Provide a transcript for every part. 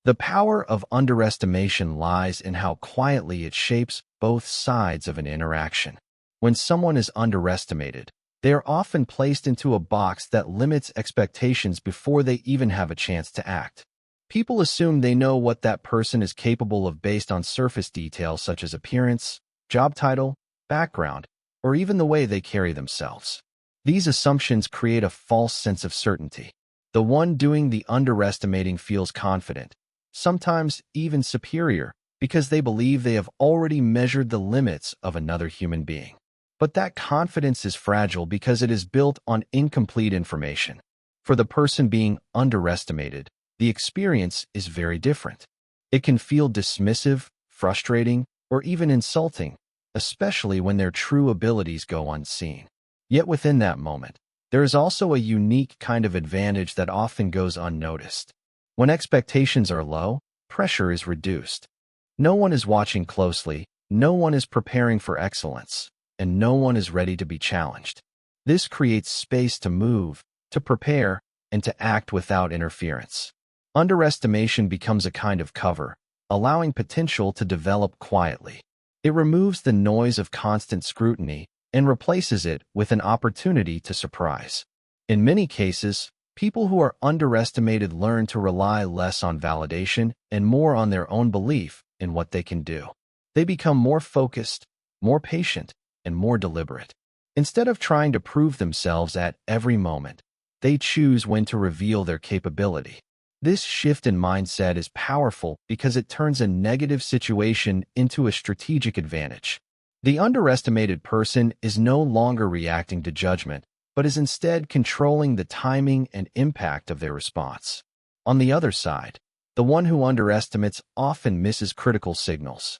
The power of underestimation lies in how quietly it shapes both sides of an interaction. When someone is underestimated, they are often placed into a box that limits expectations before they even have a chance to act. People assume they know what that person is capable of based on surface details such as appearance, job title, background, or even the way they carry themselves. These assumptions create a false sense of certainty. The one doing the underestimating feels confident, sometimes even superior, because they believe they have already measured the limits of another human being. But that confidence is fragile because it is built on incomplete information. For the person being underestimated, the experience is very different. It can feel dismissive, frustrating, or even insulting, especially when their true abilities go unseen. Yet within that moment, there is also a unique kind of advantage that often goes unnoticed. When expectations are low, pressure is reduced. No one is watching closely, no one is preparing for excellence, and no one is ready to be challenged. This creates space to move, to prepare, and to act without interference. Underestimation becomes a kind of cover, allowing potential to develop quietly. It removes the noise of constant scrutiny and replaces it with an opportunity to surprise. In many cases, people who are underestimated learn to rely less on validation and more on their own belief in what they can do. They become more focused, more patient, and more deliberate. Instead of trying to prove themselves at every moment, they choose when to reveal their capability. This shift in mindset is powerful because it turns a negative situation into a strategic advantage. The underestimated person is no longer reacting to judgment, but is instead controlling the timing and impact of their response. On the other side, the one who underestimates often misses critical signals.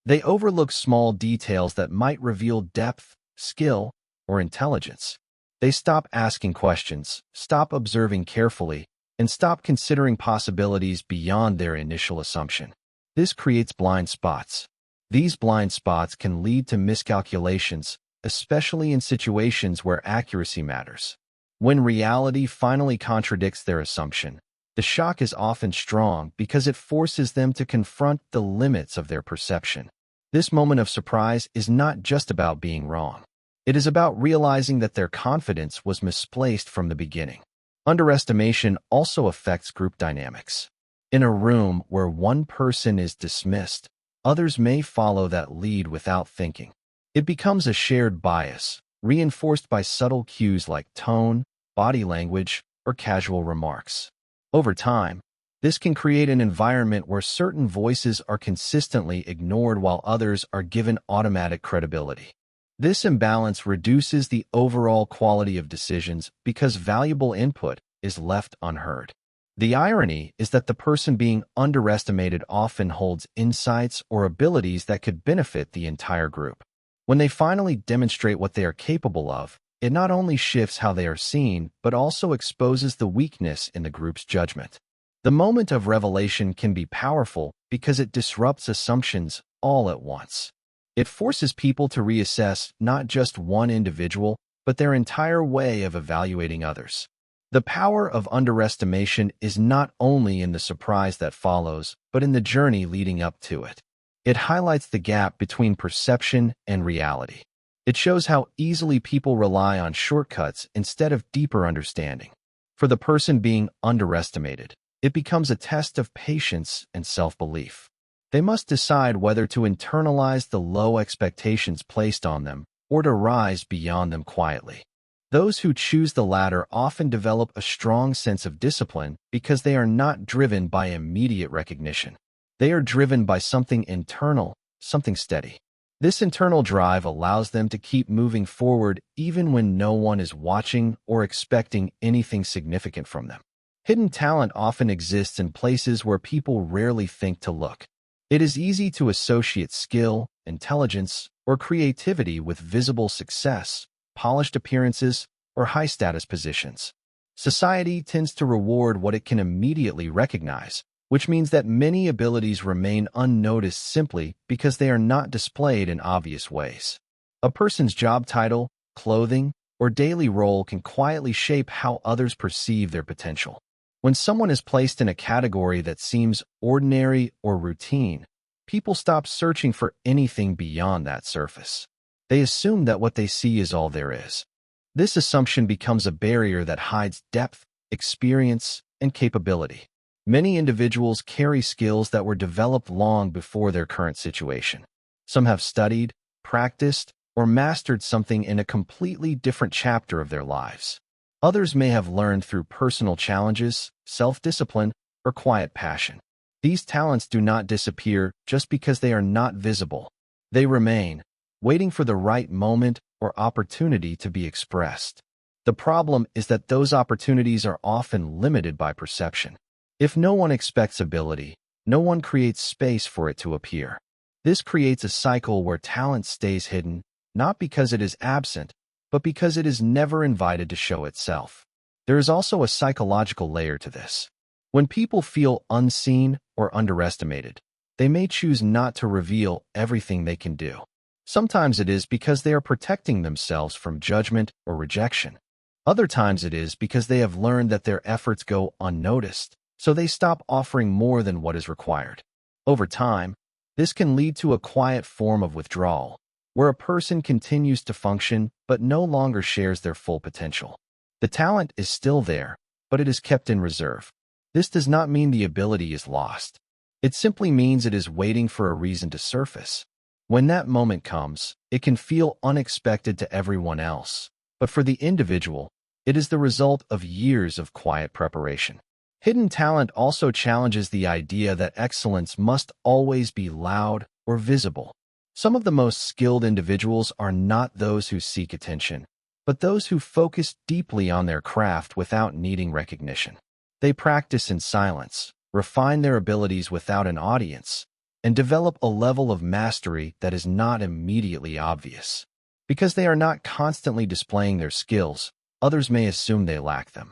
They overlook small details that might reveal depth, skill, or intelligence. They stop asking questions, stop observing carefully, and stop considering possibilities beyond their initial assumption. This creates blind spots. These blind spots can lead to miscalculations, especially in situations where accuracy matters. When reality finally contradicts their assumption, the shock is often strong because it forces them to confront the limits of their perception. This moment of surprise is not just about being wrong. It is about realizing that their confidence was misplaced from the beginning. Underestimation also affects group dynamics. In a room where one person is dismissed, others may follow that lead without thinking. It becomes a shared bias, reinforced by subtle cues like tone, body language, or casual remarks. Over time, this can create an environment where certain voices are consistently ignored while others are given automatic credibility. This imbalance reduces the overall quality of decisions because valuable input is left unheard. The irony is that the person being underestimated often holds insights or abilities that could benefit the entire group. When they finally demonstrate what they are capable of, it not only shifts how they are seen, but also exposes the weakness in the group's judgment. The moment of revelation can be powerful because it disrupts assumptions all at once. It forces people to reassess not just one individual, but their entire way of evaluating others. The power of underestimation is not only in the surprise that follows, but in the journey leading up to it. It highlights the gap between perception and reality. It shows how easily people rely on shortcuts instead of deeper understanding. For the person being underestimated, it becomes a test of patience and self-belief. They must decide whether to internalize the low expectations placed on them or to rise beyond them quietly. Those who choose the latter often develop a strong sense of discipline because they are not driven by immediate recognition. They are driven by something internal, something steady. This internal drive allows them to keep moving forward even when no one is watching or expecting anything significant from them. Hidden talent often exists in places where people rarely think to look. It is easy to associate skill, intelligence, or creativity with visible success, polished appearances, or high-status positions. Society tends to reward what it can immediately recognize, which means that many abilities remain unnoticed simply because they are not displayed in obvious ways. A person's job title, clothing, or daily role can quietly shape how others perceive their potential. When someone is placed in a category that seems ordinary or routine, people stop searching for anything beyond that surface. They assume that what they see is all there is. This assumption becomes a barrier that hides depth, experience, and capability. Many individuals carry skills that were developed long before their current situation. Some have studied, practiced, or mastered something in a completely different chapter of their lives. Others may have learned through personal challenges, self-discipline, or quiet passion. These talents do not disappear just because they are not visible. They remain, waiting for the right moment or opportunity to be expressed. The problem is that those opportunities are often limited by perception. If no one expects ability, no one creates space for it to appear. This creates a cycle where talent stays hidden, not because it is absent, but because it is never invited to show itself. There is also a psychological layer to this. When people feel unseen or underestimated, they may choose not to reveal everything they can do. Sometimes it is because they are protecting themselves from judgment or rejection. Other times it is because they have learned that their efforts go unnoticed, so they stop offering more than what is required. Over time, this can lead to a quiet form of withdrawal, where a person continues to function but no longer shares their full potential. The talent is still there, but it is kept in reserve. This does not mean the ability is lost. It simply means it is waiting for a reason to surface. When that moment comes, it can feel unexpected to everyone else, but for the individual, it is the result of years of quiet preparation. Hidden talent also challenges the idea that excellence must always be loud or visible. Some of the most skilled individuals are not those who seek attention, but those who focus deeply on their craft without needing recognition. They practice in silence, refine their abilities without an audience, and develop a level of mastery that is not immediately obvious. Because they are not constantly displaying their skills, others may assume they lack them.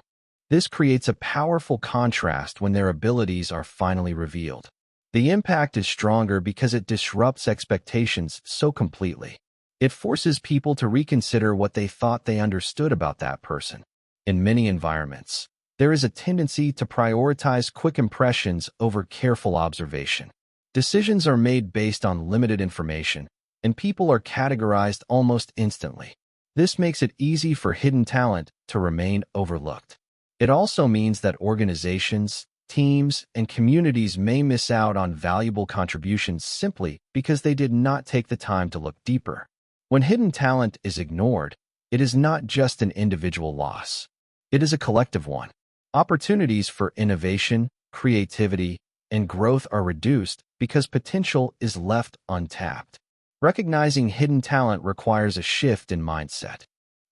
This creates a powerful contrast when their abilities are finally revealed. The impact is stronger because it disrupts expectations so completely. It forces people to reconsider what they thought they understood about that person. In many environments, there is a tendency to prioritize quick impressions over careful observation. Decisions are made based on limited information, and people are categorized almost instantly. This makes it easy for hidden talent to remain overlooked. It also means that organizations, teams, and communities may miss out on valuable contributions simply because they did not take the time to look deeper. When hidden talent is ignored, it is not just an individual loss. It is a collective one. Opportunities for innovation, creativity, and growth are reduced because potential is left untapped. Recognizing hidden talent requires a shift in mindset.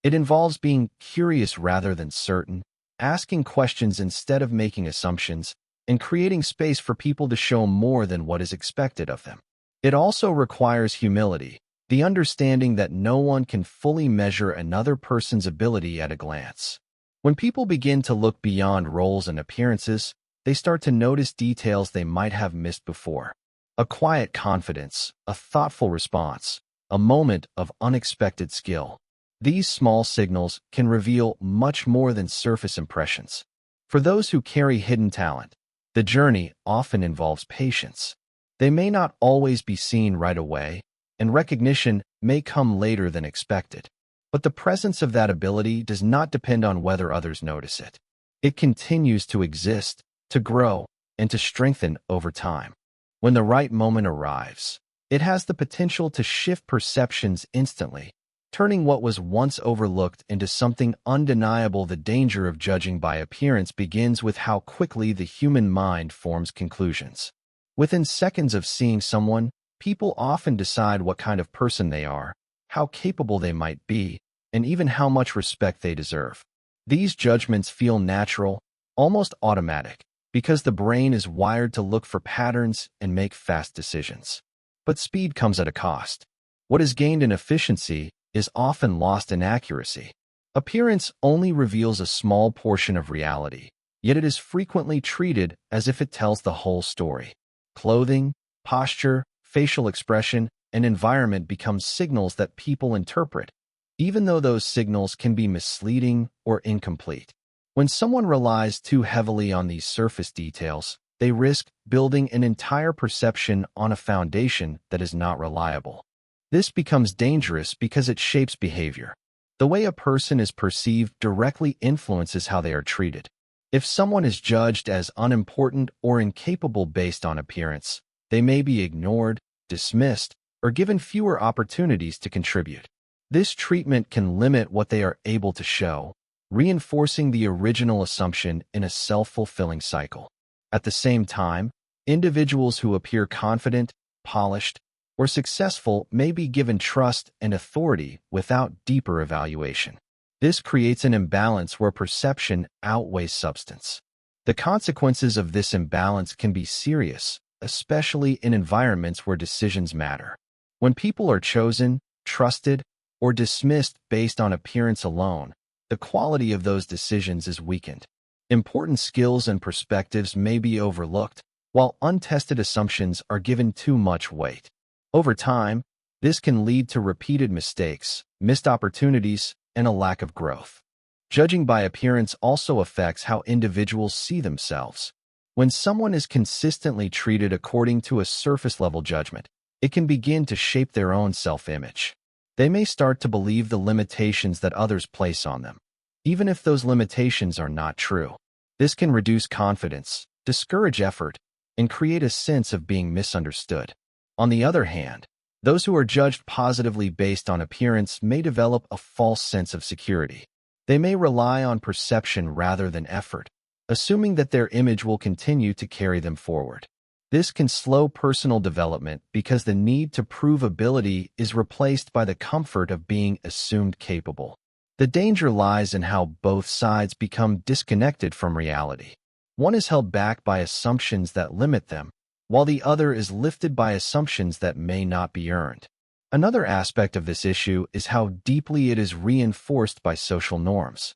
It involves being curious rather than certain, asking questions instead of making assumptions, and creating space for people to show more than what is expected of them. It also requires humility, the understanding that no one can fully measure another person's ability at a glance. When people begin to look beyond roles and appearances, they start to notice details they might have missed before. A quiet confidence, a thoughtful response, a moment of unexpected skill. These small signals can reveal much more than surface impressions. For those who carry hidden talent, the journey often involves patience. They may not always be seen right away, and recognition may come later than expected. But the presence of that ability does not depend on whether others notice it. It continues to exist, to grow, and to strengthen over time. When the right moment arrives, it has the potential to shift perceptions instantly, turning what was once overlooked into something undeniable. The danger of judging by appearance begins with how quickly the human mind forms conclusions. Within seconds of seeing someone, people often decide what kind of person they are, how capable they might be, and even how much respect they deserve. These judgments feel natural, almost automatic, because the brain is wired to look for patterns and make fast decisions. But speed comes at a cost. What is gained in efficiency is often lost in accuracy. Appearance only reveals a small portion of reality, yet it is frequently treated as if it tells the whole story. Clothing, posture, facial expression, and environment become signals that people interpret, even though those signals can be misleading or incomplete. When someone relies too heavily on these surface details, they risk building an entire perception on a foundation that is not reliable. This becomes dangerous because it shapes behavior. The way a person is perceived directly influences how they are treated. If someone is judged as unimportant or incapable based on appearance, they may be ignored, dismissed, or given fewer opportunities to contribute. This treatment can limit what they are able to show, reinforcing the original assumption in a self-fulfilling cycle. At the same time, individuals who appear confident, polished, or successful may be given trust and authority without deeper evaluation. This creates an imbalance where perception outweighs substance. The consequences of this imbalance can be serious, especially in environments where decisions matter. When people are chosen, trusted, or dismissed based on appearance alone, the quality of those decisions is weakened. Important skills and perspectives may be overlooked, while untested assumptions are given too much weight. Over time, this can lead to repeated mistakes, missed opportunities, and a lack of growth. Judging by appearance also affects how individuals see themselves. When someone is consistently treated according to a surface-level judgment, it can begin to shape their own self-image. They may start to believe the limitations that others place on them, even if those limitations are not true. This can reduce confidence, discourage effort, and create a sense of being misunderstood. On the other hand, those who are judged positively based on appearance may develop a false sense of security. They may rely on perception rather than effort, assuming that their image will continue to carry them forward. This can slow personal development because the need to prove ability is replaced by the comfort of being assumed capable. The danger lies in how both sides become disconnected from reality. One is held back by assumptions that limit them, while the other is lifted by assumptions that may not be earned. Another aspect of this issue is how deeply it is reinforced by social norms.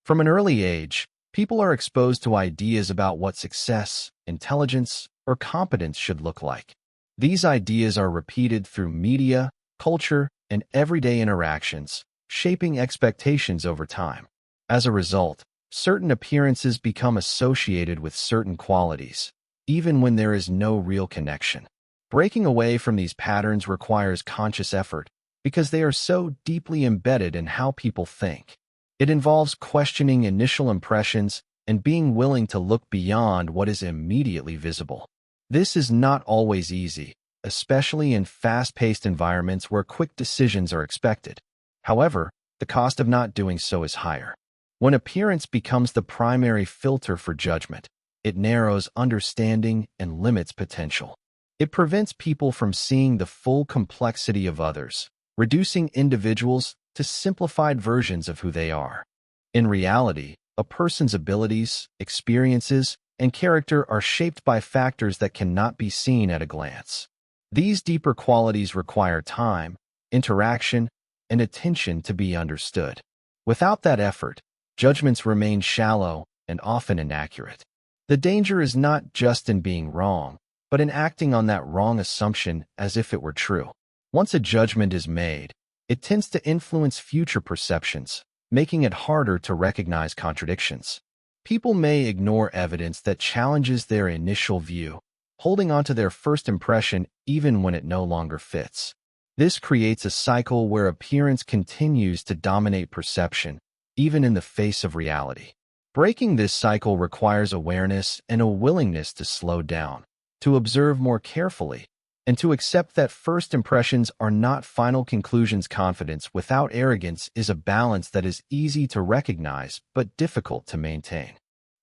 From an early age, people are exposed to ideas about what success, intelligence, or competence should look like. These ideas are repeated through media, culture, and everyday interactions, shaping expectations over time. As a result, certain appearances become associated with certain qualities, even when there is no real connection. Breaking away from these patterns requires conscious effort because they are so deeply embedded in how people think. It involves questioning initial impressions and being willing to look beyond what is immediately visible. This is not always easy, especially in fast-paced environments where quick decisions are expected. However, the cost of not doing so is higher. When appearance becomes the primary filter for judgment, it narrows understanding and limits potential. It prevents people from seeing the full complexity of others, reducing individuals to simplified versions of who they are. In reality, a person's abilities, experiences, and character are shaped by factors that cannot be seen at a glance. These deeper qualities require time, interaction, and attention to be understood. Without that effort, judgments remain shallow and often inaccurate. The danger is not just in being wrong, but in acting on that wrong assumption as if it were true. Once a judgment is made, it tends to influence future perceptions, making it harder to recognize contradictions. People may ignore evidence that challenges their initial view, holding on to their first impression even when it no longer fits. This creates a cycle where appearance continues to dominate perception, even in the face of reality. Breaking this cycle requires awareness and a willingness to slow down, to observe more carefully, and to accept that first impressions are not final conclusions. Confidence without arrogance is a balance that is easy to recognize but difficult to maintain.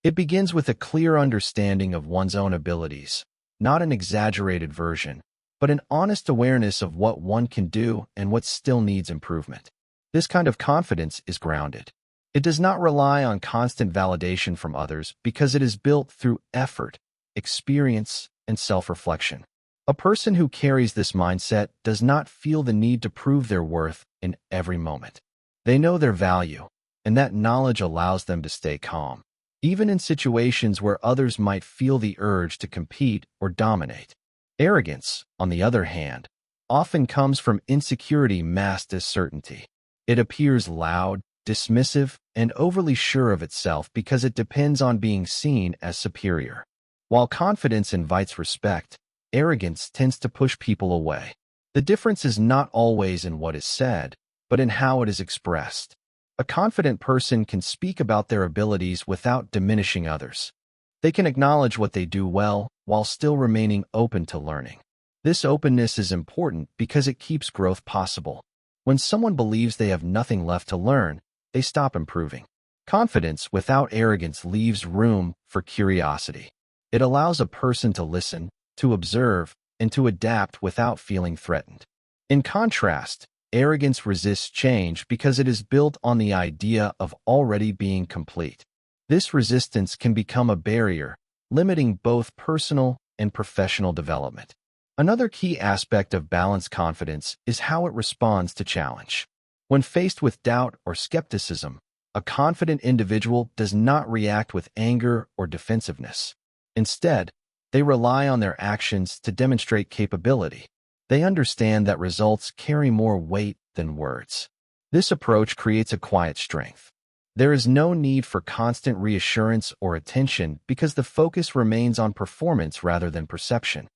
It begins with a clear understanding of one's own abilities, not an exaggerated version, but an honest awareness of what one can do and what still needs improvement. This kind of confidence is grounded. It does not rely on constant validation from others because it is built through effort, experience, and self-reflection. A person who carries this mindset does not feel the need to prove their worth in every moment. They know their value, and that knowledge allows them to stay calm, even in situations where others might feel the urge to compete or dominate. Arrogance, on the other hand, often comes from insecurity masked as certainty. It appears loud, dismissive, and overly sure of itself because it depends on being seen as superior. While confidence invites respect, arrogance tends to push people away. The difference is not always in what is said, but in how it is expressed. A confident person can speak about their abilities without diminishing others. They can acknowledge what they do well while still remaining open to learning. This openness is important because it keeps growth possible. When someone believes they have nothing left to learn, they stop improving. Confidence without arrogance leaves room for curiosity. It allows a person to listen, to observe, and to adapt without feeling threatened. In contrast, arrogance resists change because it is built on the idea of already being complete. This resistance can become a barrier, limiting both personal and professional development. Another key aspect of balanced confidence is how it responds to challenge. When faced with doubt or skepticism, a confident individual does not react with anger or defensiveness. Instead, they rely on their actions to demonstrate capability. They understand that results carry more weight than words. This approach creates a quiet strength. There is no need for constant reassurance or attention because the focus remains on performance rather than perception.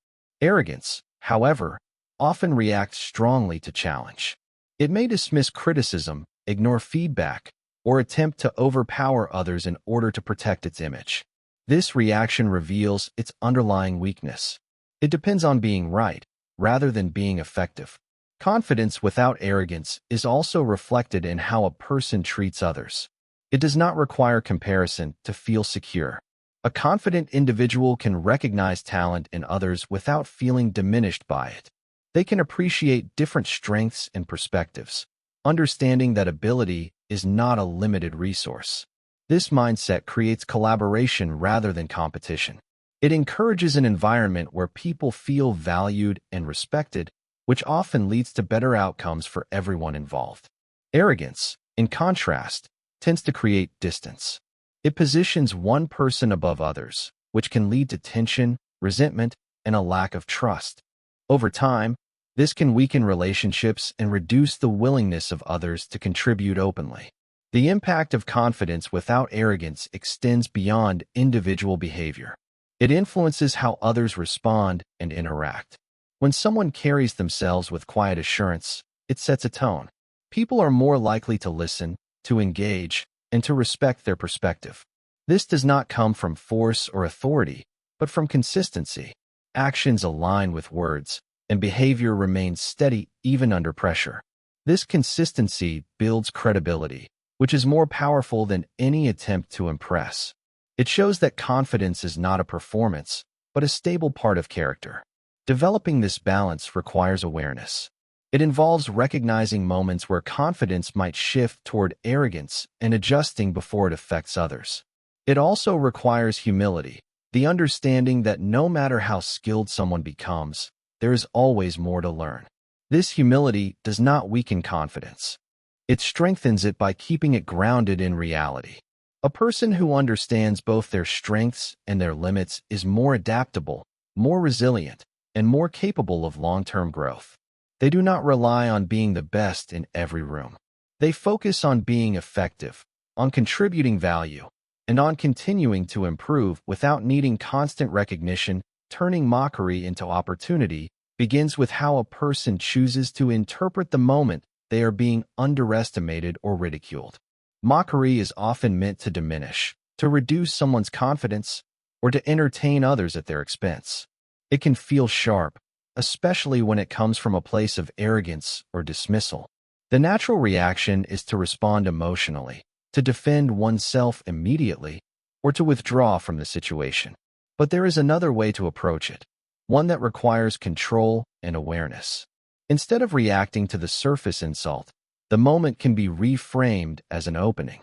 Arrogance, however, often reacts strongly to challenge. It may dismiss criticism, ignore feedback, or attempt to overpower others in order to protect its image. This reaction reveals its underlying weakness. It depends on being right, rather than being effective. Confidence without arrogance is also reflected in how a person treats others. It does not require comparison to feel secure. A confident individual can recognize talent in others without feeling diminished by it. They can appreciate different strengths and perspectives, understanding that ability is not a limited resource. This mindset creates collaboration rather than competition. It encourages an environment where people feel valued and respected, which often leads to better outcomes for everyone involved. Arrogance, in contrast, tends to create distance. It positions one person above others, which can lead to tension, resentment, and a lack of trust. Over time, this can weaken relationships and reduce the willingness of others to contribute openly. The impact of confidence without arrogance extends beyond individual behavior. It influences how others respond and interact. When someone carries themselves with quiet assurance, it sets a tone. People are more likely to listen, to engage, and to respect their perspective. This does not come from force or authority, but from consistency. Actions align with words, and behavior remains steady even under pressure. This consistency builds credibility, which is more powerful than any attempt to impress. It shows that confidence is not a performance, but a stable part of character. Developing this balance requires awareness. It involves recognizing moments where confidence might shift toward arrogance and adjusting before it affects others. It also requires humility, the understanding that no matter how skilled someone becomes, there is always more to learn. This humility does not weaken confidence. It strengthens it by keeping it grounded in reality. A person who understands both their strengths and their limits is more adaptable, more resilient, and more capable of long-term growth. They do not rely on being the best in every room. They focus on being effective, on contributing value, and on continuing to improve without needing constant recognition. Turning mockery into opportunity begins with how a person chooses to interpret the moment they are being underestimated or ridiculed. Mockery is often meant to diminish, to reduce someone's confidence, or to entertain others at their expense. It can feel sharp, especially when it comes from a place of arrogance or dismissal. The natural reaction is to respond emotionally, to defend oneself immediately, or to withdraw from the situation. But there is another way to approach it, one that requires control and awareness. Instead of reacting to the surface insult, the moment can be reframed as an opening.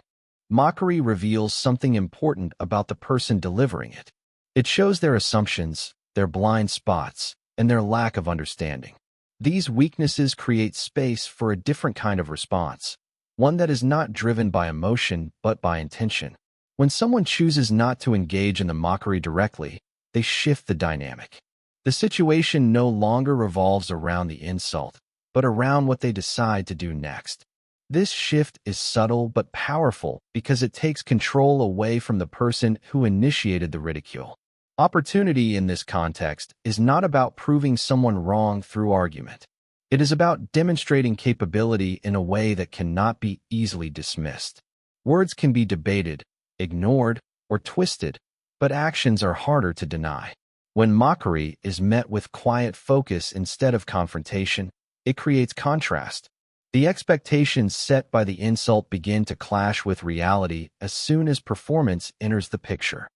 Mockery reveals something important about the person delivering it. It shows their assumptions, their blind spots, and their lack of understanding. These weaknesses create space for a different kind of response, one that is not driven by emotion but by intention. When someone chooses not to engage in the mockery directly, they shift the dynamic. The situation no longer revolves around the insult, but around what they decide to do next. This shift is subtle but powerful because it takes control away from the person who initiated the ridicule. Opportunity in this context is not about proving someone wrong through argument. It is about demonstrating capability in a way that cannot be easily dismissed. Words can be debated, ignored, or twisted, but actions are harder to deny. When mockery is met with quiet focus instead of confrontation, it creates contrast. The expectations set by the insult begin to clash with reality as soon as performance enters the picture.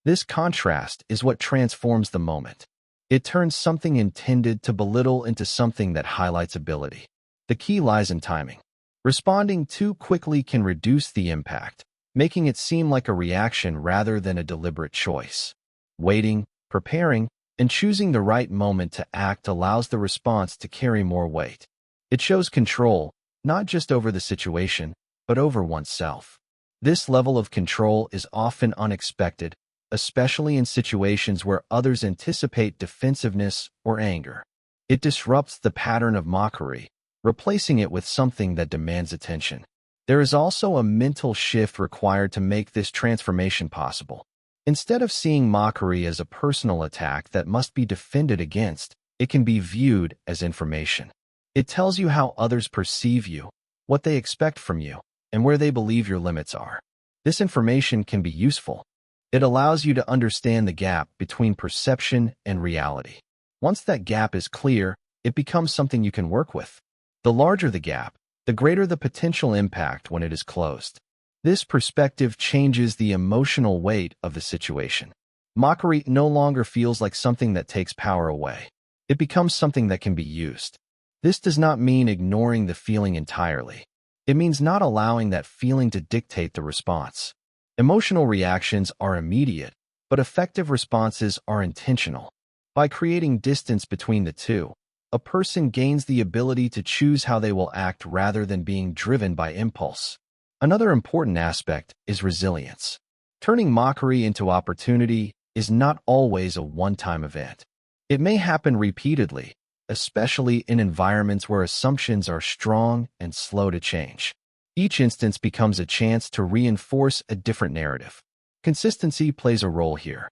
This contrast is what transforms the moment. It turns something intended to belittle into something that highlights ability. The key lies in timing. Responding too quickly can reduce the impact, making it seem like a reaction rather than a deliberate choice. Waiting, preparing, and choosing the right moment to act allows the response to carry more weight. It shows control, not just over the situation, but over oneself. This level of control is often unexpected, especially in situations where others anticipate defensiveness or anger. It disrupts the pattern of mockery, replacing it with something that demands attention. There is also a mental shift required to make this transformation possible. Instead of seeing mockery as a personal attack that must be defended against, it can be viewed as information. It tells you how others perceive you, what they expect from you, and where they believe your limits are. This information can be useful. It allows you to understand the gap between perception and reality. Once that gap is clear, it becomes something you can work with. The larger the gap, the greater the potential impact when it is closed. This perspective changes the emotional weight of the situation. Mockery no longer feels like something that takes power away. It becomes something that can be used. This does not mean ignoring the feeling entirely. It means not allowing that feeling to dictate the response. Emotional reactions are immediate, but effective responses are intentional. By creating distance between the two, a person gains the ability to choose how they will act rather than being driven by impulse. Another important aspect is resilience. Turning mockery into opportunity is not always a one-time event. It may happen repeatedly, especially in environments where assumptions are strong and slow to change. Each instance becomes a chance to reinforce a different narrative. Consistency plays a role here.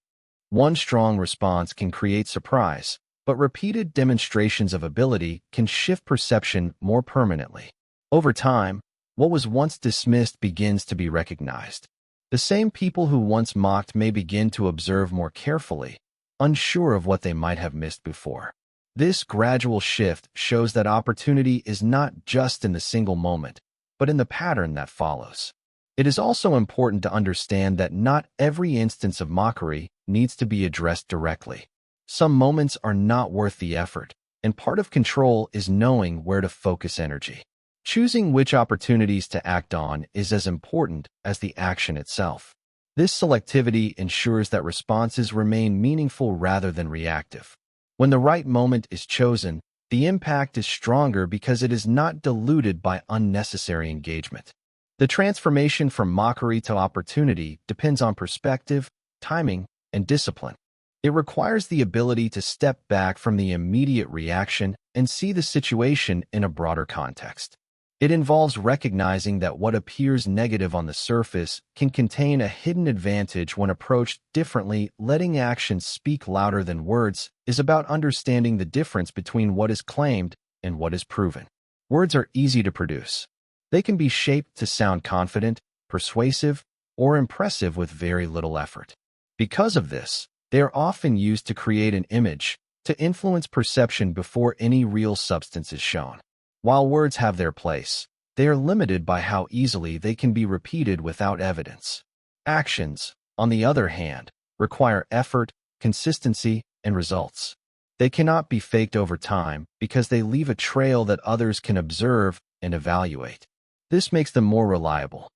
One strong response can create surprise, but repeated demonstrations of ability can shift perception more permanently. Over time, what was once dismissed begins to be recognized. The same people who once mocked may begin to observe more carefully, unsure of what they might have missed before. This gradual shift shows that opportunity is not just in the single moment, but in the pattern that follows. It is also important to understand that not every instance of mockery needs to be addressed directly. Some moments are not worth the effort, and part of control is knowing where to focus energy. Choosing which opportunities to act on is as important as the action itself. This selectivity ensures that responses remain meaningful rather than reactive. When the right moment is chosen, the impact is stronger because it is not diluted by unnecessary engagement. The transformation from mockery to opportunity depends on perspective, timing, and discipline. It requires the ability to step back from the immediate reaction and see the situation in a broader context. It involves recognizing that what appears negative on the surface can contain a hidden advantage when approached differently. Letting actions speak louder than words is about understanding the difference between what is claimed and what is proven. Words are easy to produce. They can be shaped to sound confident, persuasive, or impressive with very little effort. Because of this, they are often used to create an image, to influence perception before any real substance is shown. While words have their place, they are limited by how easily they can be repeated without evidence. Actions, on the other hand, require effort, consistency, and results. They cannot be faked over time because they leave a trail that others can observe and evaluate. This makes them more reliable.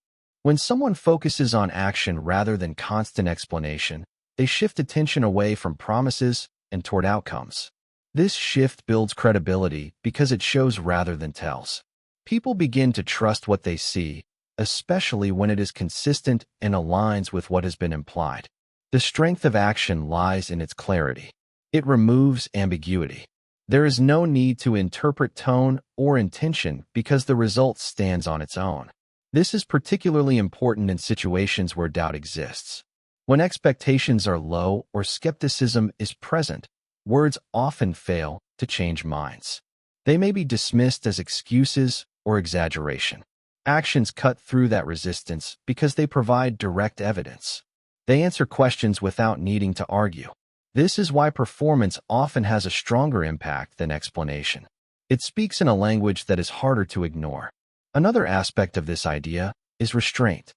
When someone focuses on action rather than constant explanation, they shift attention away from promises and toward outcomes. This shift builds credibility because it shows rather than tells. People begin to trust what they see, especially when it is consistent and aligns with what has been implied. The strength of action lies in its clarity. It removes ambiguity. There is no need to interpret tone or intention because the result stands on its own. This is particularly important in situations where doubt exists. When expectations are low or skepticism is present, words often fail to change minds. They may be dismissed as excuses or exaggeration. Actions cut through that resistance because they provide direct evidence. They answer questions without needing to argue. This is why performance often has a stronger impact than explanation. It speaks in a language that is harder to ignore. Another aspect of this idea is restraint.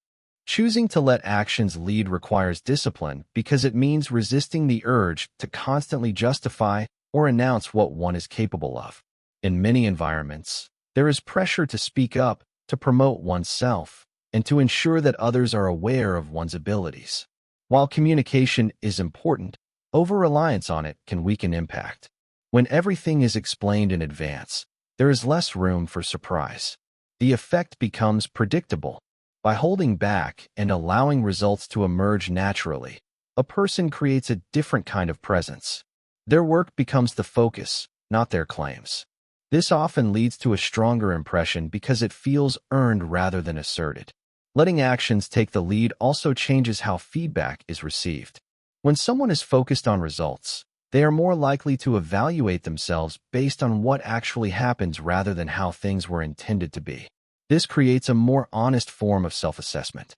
Choosing to let actions lead requires discipline because it means resisting the urge to constantly justify or announce what one is capable of. In many environments, there is pressure to speak up, to promote oneself, and to ensure that others are aware of one's abilities. While communication is important, over-reliance on it can weaken impact. When everything is explained in advance, there is less room for surprise. The effect becomes predictable. By holding back and allowing results to emerge naturally, a person creates a different kind of presence. Their work becomes the focus, not their claims. This often leads to a stronger impression because it feels earned rather than asserted. Letting actions take the lead also changes how feedback is received. When someone is focused on results, they are more likely to evaluate themselves based on what actually happens rather than how things were intended to be. This creates a more honest form of self-assessment.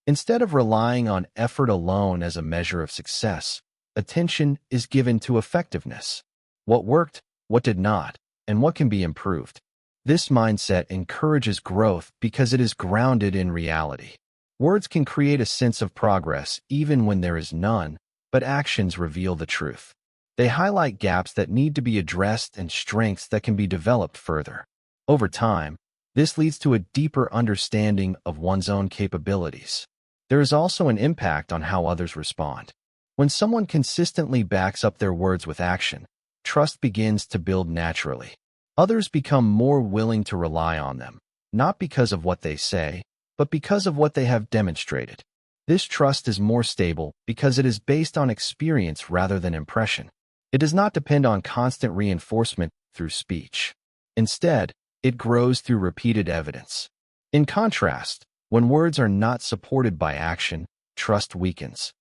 Instead of relying on effort alone as a measure of success, attention is given to effectiveness. What worked, what did not, and what can be improved. This mindset encourages growth because it is grounded in reality. Words can create a sense of progress even when there is none, but actions reveal the truth. They highlight gaps that need to be addressed and strengths that can be developed further. Over time, this leads to a deeper understanding of one's own capabilities. There is also an impact on how others respond. When someone consistently backs up their words with action, trust begins to build naturally. Others become more willing to rely on them, not because of what they say, but because of what they have demonstrated. This trust is more stable because it is based on experience rather than impression. It does not depend on constant reinforcement through speech. Instead, it grows through repeated evidence. In contrast, when words are not supported by action, trust weakens.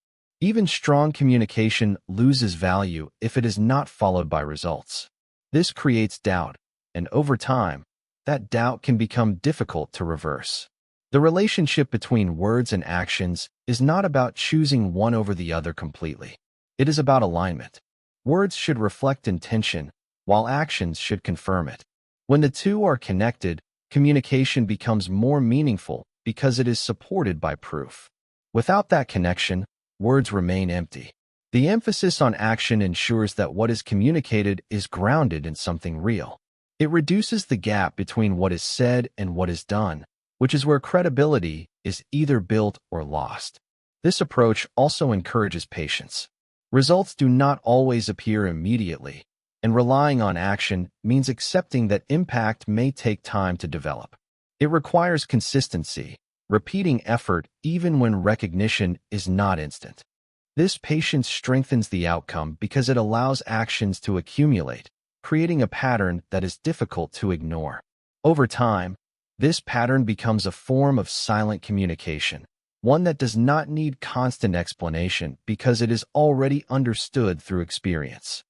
Even strong communication loses value if it is not followed by results. This creates doubt, and over time, that doubt can become difficult to reverse. The relationship between words and actions is not about choosing one over the other completely. It is about alignment. Words should reflect intention, while actions should confirm it. When the two are connected, communication becomes more meaningful because it is supported by proof. Without that connection, words remain empty. The emphasis on action ensures that what is communicated is grounded in something real. It reduces the gap between what is said and what is done, which is where credibility is either built or lost. This approach also encourages patience. Results do not always appear immediately, and relying on action means accepting that impact may take time to develop. It requires consistency, repeating effort even when recognition is not instant. This patience strengthens the outcome because it allows actions to accumulate, creating a pattern that is difficult to ignore. Over time, this pattern becomes a form of silent communication, one that does not need constant explanation because it is already understood through experience.